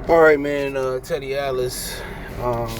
All right, man. Teddy Atlas um,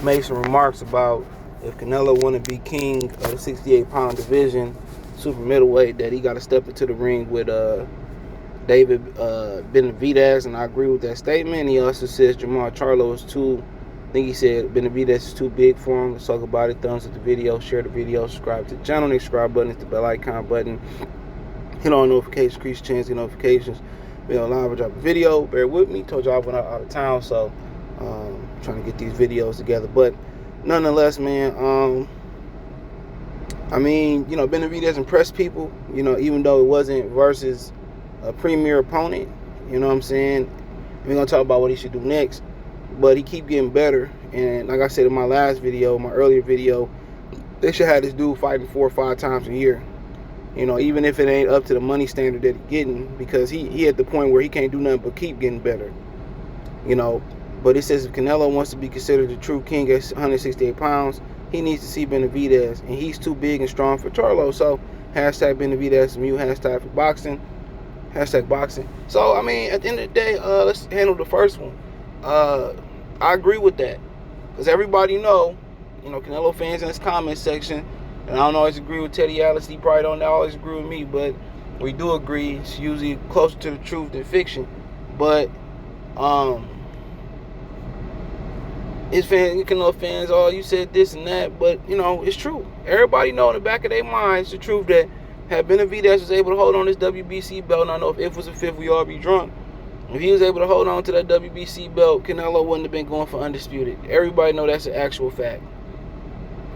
made some remarks about if Canelo want to be king of the 68-pound division, super middleweight, that he got to step into the ring with David Benavidez, and I agree with that statement. He also says Charlo is too. I think he said Benavidez is too big for him. Let's talk about it. Thumbs up the video, share the video, subscribe to the channel. The subscribe button is the bell icon button. Hit on notifications, increase chance get notifications. Be on live, I drop a video. Bear with me. Told y'all I went out of town, so trying to get these videos together. But nonetheless, man, Benavidez impressed people. Even though it wasn't versus a premier opponent. You know what I'm saying? We're gonna talk about what he should do next, but he keep getting better. And like I said in my last video, my earlier video, they should have this dude fighting 4 or 5 times a year. Even if it ain't up to the money standard that he's getting, because he at the point where he can't do nothing but keep getting better. But it says if Canelo wants to be considered the true king at 168 pounds, he needs to see Benavidez, and he's too big and strong for Charlo. So hashtag Benavidez mute, hashtag for boxing, hashtag boxing. So at the end of the day, let's handle the first one. I agree with that, because everybody know, Canelo fans in this comment section. And I don't always agree with Teddy Atlas. He probably don't always agree with me, but we do agree. It's usually closer to the truth than fiction. But his fans, Canelo fans, oh, you said this and that, but it's true. Everybody know in the back of their minds the truth that had Benavidez was able to hold on this WBC belt, and I know if it was a fifth, we all be drunk. If he was able to hold on to that WBC belt, Canelo wouldn't have been going for undisputed. Everybody know that's an actual fact.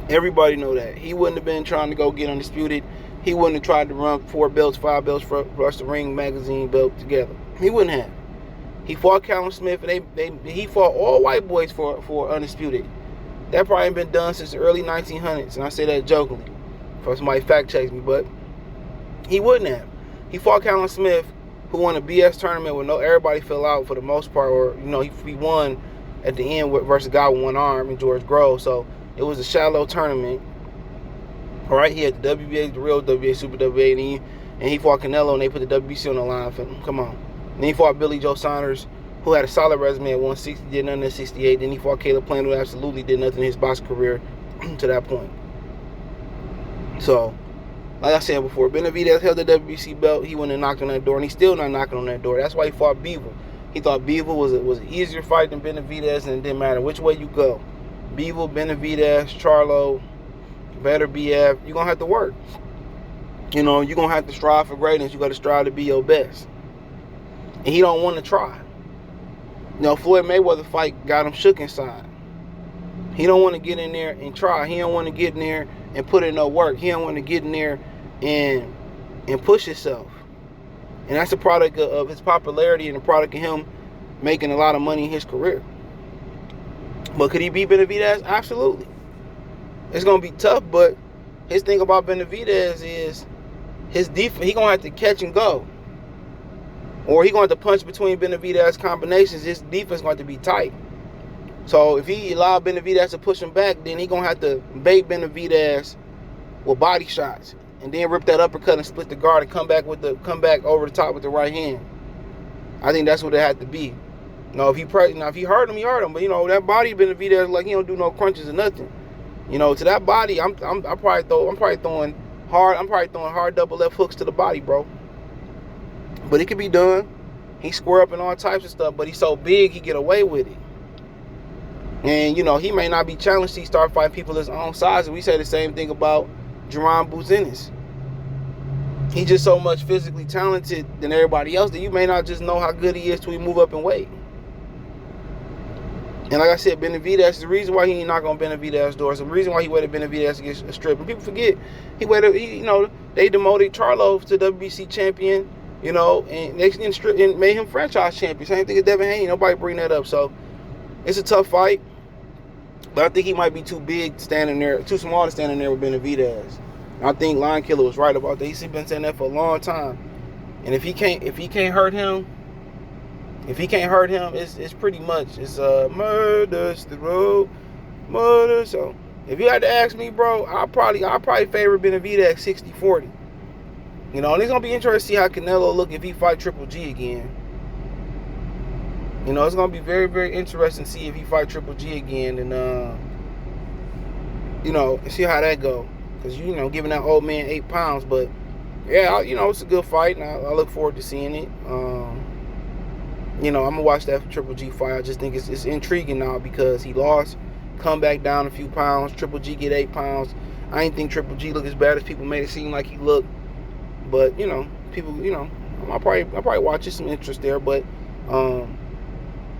Everybody know that. He wouldn't have been trying to go get undisputed. He wouldn't have tried to run 4 belts, 5 belts for us the Ring magazine belt together. He wouldn't have. He fought Callum Smith, and he fought all white boys for undisputed. That probably ain't been done since the early 1900s, and I say that jokingly, for somebody fact checks me, but he wouldn't have. He fought Callum Smith, who won a BS tournament where everybody fell out for the most part, or he won at the end versus a guy with one arm, and George Grove. So it was a shallow tournament. All right, he had the WBA, the real WBA, Super WBA, and he fought Canelo, and they put the WBC on the line for him. Come on. And then he fought Billy Joe Saunders, who had a solid resume at 160, did nothing at 68. Then he fought Caleb Plant, who absolutely did nothing in his boxing career to that point. So, like I said before, Benavidez held the WBC belt. He wouldn't have knocked on that door, and he's still not knocking on that door. That's why he fought Beaver. He thought Beaver was an easier fight than Benavidez, and it didn't matter which way you go. Beaver, Benavidez, Charlo, better BF, you're going to have to work. You're going to have to strive for greatness. You got to strive to be your best. And he don't want to try. Floyd Mayweather fight got him shook inside. He don't want to get in there and try. He don't want to get in there and put in no work. He don't want to get in there and push himself. And that's a product of his popularity and a product of him making a lot of money in his career. But could he beat Benavidez? Absolutely. It's going to be tough, but his thing about Benavidez is his defense. He going to have to catch and go. Or he going to have to punch between Benavidez combinations. His defense going to be tight. So if he allow Benavidez to push him back, then he going to have to bait Benavidez with body shots. And then rip that uppercut and split the guard and come back over the top with the right hand. I think that's what it had to be. If he hurt him, he hurt him. But that body Benavidez, like, he don't do no crunches or nothing. To that body, I'm probably throwing hard double left hooks to the body, bro. But it could be done. He square up and all types of stuff, but he's so big he get away with it. And he may not be challenged till he start fighting people his own size. And we say the same thing about Jerron Buzinis. He's just so much physically talented than everybody else that you may not just know how good he is till he move up in weight. And like I said, Benavidez, the reason why he ain't knock on Benavidez's doors, the reason why he waited Benavidez to get a strip. And people forget, they demoted Charlo to WBC champion, and made him franchise champion. Same thing as Devin Haney. Nobody bring that up. So it's a tough fight. But I think he might be too big standing there, too small to stand in there with Benavidez. And I think Lion Killer was right about that. He's been saying that for a long time. And if he can't hurt him, it's pretty much murder's the road, murder. So if you had to ask me, bro, I'll probably favor Benavidez 60-40. And it's gonna be interesting to see how Canelo look if he fight Triple G again. You know, it's gonna be very, very interesting to see if he fight Triple G again, and you know, see how that go. Cause you know, giving that old man 8 pounds, but yeah, you know, it's a good fight, and I look forward to seeing it. You know, I'm gonna watch that Triple G fight. I just think it's intriguing now because he lost, come back down a few pounds. Triple G get 8 pounds. I ain't think Triple G look as bad as people made it seem like he looked, but you know, people, you know, I'll probably watch it, some interest there, but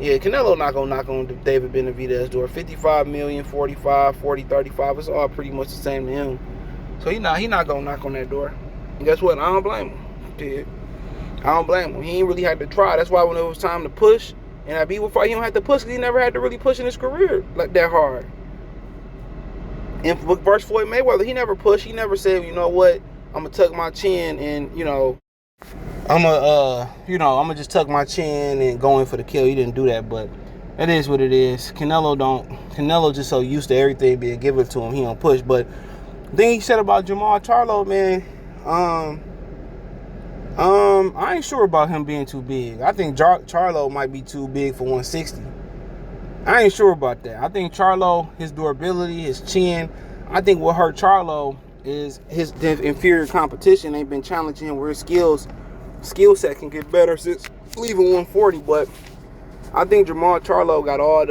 yeah, Canelo not gonna knock on David Benavidez' door. 55 million, 45, 40, 35. It's all pretty much the same to him. So he not gonna knock on that door. And guess what? I don't blame him. Dude. I don't blame him. He ain't really had to try. That's why when it was time to push, and I beat with fight, he don't have to push because he never had to really push in his career like that hard. And versus Floyd Mayweather, he never pushed. He never said, you know what, I'm gonna tuck my chin and you know, I'm gonna just tuck my chin and go in for the kill. He didn't do that, but it is what it is. Canelo just so used to everything being given to him, he don't push. But the thing he said about Jamal Charlo, man, I ain't sure about him being too big. I think Charlo might be too big for 160. I ain't sure about that. I think Charlo, his durability, his chin, I think what hurt Charlo is his inferior competition ain't been challenging him where his skill set can get better since leaving 140. But I think Jamal Charlo got all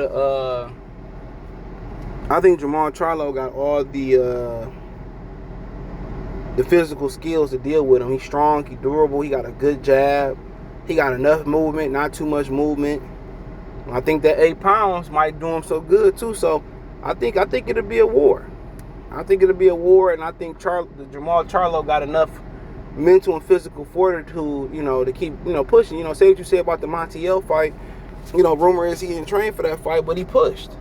the physical skills to deal with him. He's strong, he's durable, he got a good jab, he got enough movement, not too much movement. I think that 8 pounds might do him so good too. So I think it'll be a war. I think it'll be a war, and I think Jamal Charlo got enough mental and physical fortitude, you know, to keep, you know, pushing. You know, say what you say about the Montiel fight. You know, rumor is he didn't train for that fight, but he pushed.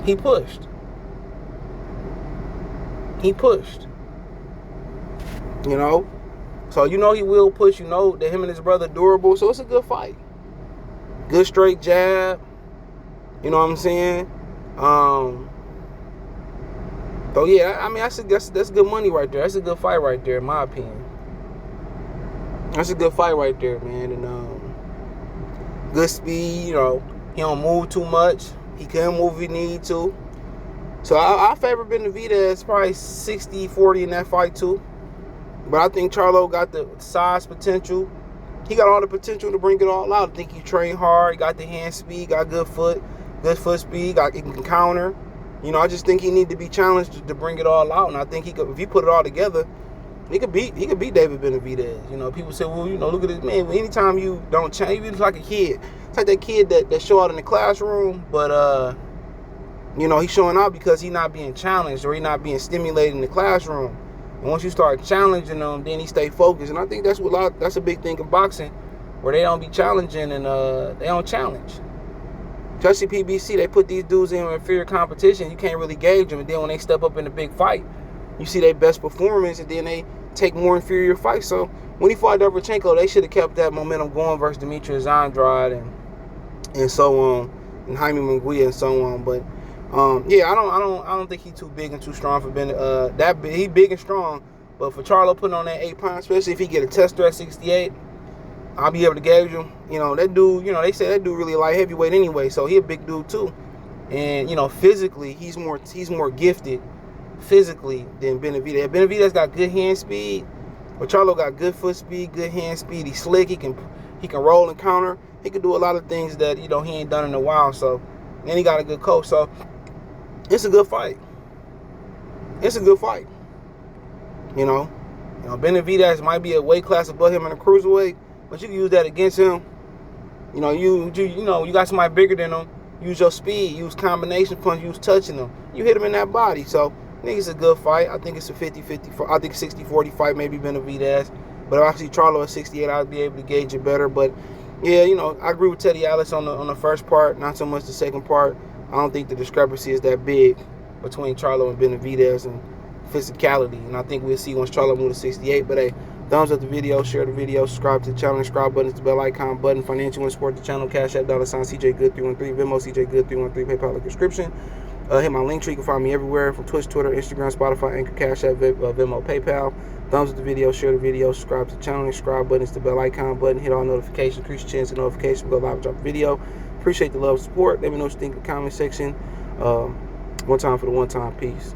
He pushed. You know? So you know he will push. You know that him and his brother durable. So it's a good fight. Good straight jab. You know what I'm saying? So yeah, I mean that's good money right there. That's a good fight right there, in my opinion. That's a good fight right there, man. And good speed. You know, he don't move too much. He can move if he need to. So I favor Benavidez probably 60-40 in that fight too. But I think Charlo got the size potential. He got all the potential to bring it all out. I think he trained hard. He got the hand speed, got good foot speed, he can counter. You know, I just think he need to be challenged to bring it all out. And I think he could, if he put it all together, he could beat David Benavidez. You know, people say, well, you know, look at this man. Anytime you don't change, even like a kid. It's like that kid that show out in the classroom, but you know, he's showing out because he's not being challenged or he's not being stimulated in the classroom. And once you start challenging them, then he stay focused. And I think that's a big thing in boxing, where they don't be challenging and they don't challenge. Especially PBC, they put these dudes in inferior competition. You can't really gauge them. And then when they step up in the big fight, you see their best performance, and then they take more inferior fights. So when he fought Derevchenko, they should have kept that momentum going versus Demetrius Andrade and so on, and Jaime Munguia and so on. But yeah, I don't think he's too big and too strong for he big and strong, but for Charlo putting on that 8 pounds, especially if he get a tester at 68, I'll be able to gauge him. You know, that dude, you know, they say that dude really a light heavyweight anyway, so he a big dude too. And you know, physically, he's more gifted physically than Benavidez. Benavidez got good hand speed, but Charlo got good foot speed, good hand speed. He's slick. He can roll and counter. He can do a lot of things that, you know, he ain't done in a while. So, and he got a good coach. So it's a good fight. It's a good fight. You know, Benavidez might be a weight class above him in a cruiserweight, but you can use that against him. You know, you got somebody bigger than him. Use your speed. Use combination punch. Use touching him. You hit him in that body. So I think it's a good fight. I think it's a 50-50. I think 60-40 fight, maybe Benavidez. But if I see Charlo at 68, I'll be able to gauge it better. But yeah, you know, I agree with Teddy Atlas on the first part, not so much the second part. I don't think the discrepancy is that big between Charlo and Benavidez and physicality. And I think we'll see once Charlo moves to 68. But hey, thumbs up the video, share the video, subscribe to the channel, subscribe button, the bell icon button, financial and support the channel, Cash App, $CJ Good 313, Venmo CJ Good 313, PayPal in the description. Hit my link tree. You can find me everywhere from Twitch, Twitter, Instagram, Spotify, Anchor, Cash App, Venmo, PayPal. Thumbs up the video, share the video, subscribe to the channel, subscribe button, it's the bell icon button, hit all notifications, increase your chance of notification, go live and drop a video. Appreciate the love and support. Let me know what you think in the comment section. One time for the one time. Peace.